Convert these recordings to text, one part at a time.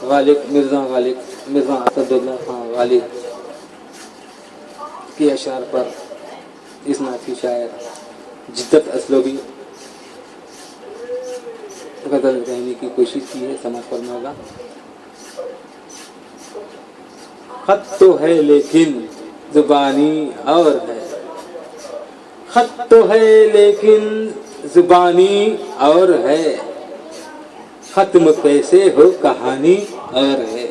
गालिब मिर्ज़ा असदुल्ला खान गालिब के अशार पर इस नाती शायर जिद्दत असलबी गज़ल कहने की कोशिश की है। समाज फरमाएगा। खत तो है लेकिन जुबानी और है, खत तो है लेकिन जुबानी और है, खत्म कैसे हो कहानी और है।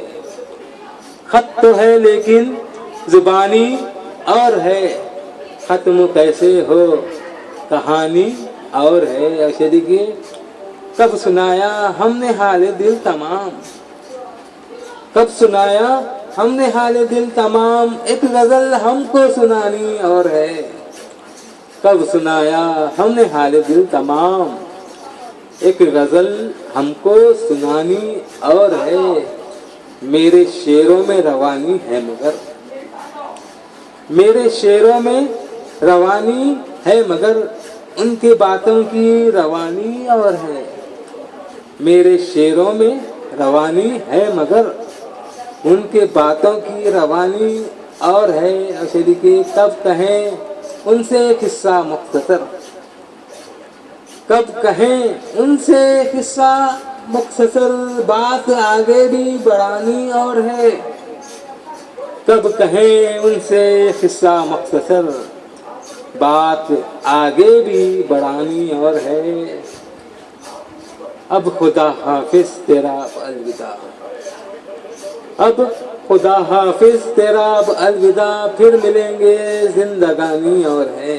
खत तो है लेकिन जुबानी और है, खत्म कैसे हो कहानी और है। ऐसे देखिए, कब सुनाया हमने हाल दिल तमाम, कब सुनाया हमने हाल दिल तमाम, एक गजल हमको सुनानी और है। कब सुनाया हमने हाल दिल तमाम, एक गजल हमको सुनानी और है। मेरे शेरों में रवानी है मगर, मेरे शेरों में रवानी है मगर, उनके बातों की रवानी और है। मेरे शेरों में रवानी है मगर, उनके बातों की रवानी और है। ऐसे देखिए, कब कहें उनसे किस्सा मुख्तसर, कब कहें उनसे किस्सा मुख्तसर, बात आगे भी बढ़ानी और है। कब कहें उनसे किस्सा मुख्तसर, बात आगे भी बढ़ानी और है। अब खुदा हाफिज तेरा अलविदा, अब खुदा हाफिज तेरा अलविदा, फिर मिलेंगे जिंदगानी और है।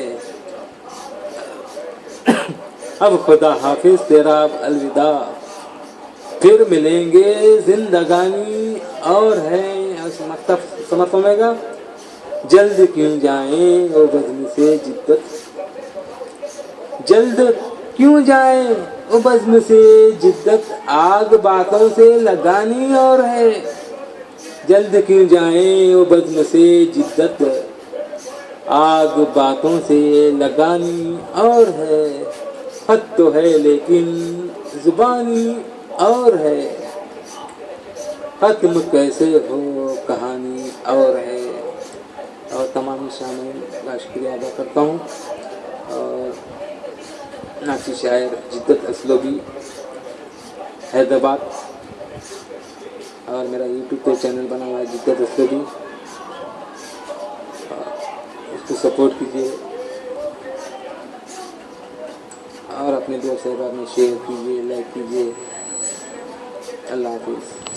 अब खुदा हाफिज तेरा अलविदा, फिर मिलेंगे जिंदगानी और है। समझ पाएगा। जल्द क्यों जाएं वो बज़्म से जिद्दत, जल्द क्यों जाएं वो बज़्म से जिद्दत, आग बातों से लगानी और है। जल्द क्यों जाएं वो बज़्म से जिद्दत, आग बातों से लगानी और है। खत तो है लेकिन जुबानी और है, खत्म कैसे हो कहानी और है। और तमाम शामिल का शुक्रिया अदा करता हूँ। और नाची शायर जिद्दत असलबी हैदराबाद, और मेरा यूट्यूब पे चैनल बना हुआ है जिद्दत असलबी, उसको सपोर्ट कीजिए और अपने दोस्त साहब में शेयर कीजिए, लाइक कीजिए। अल्लाह हाफिज़।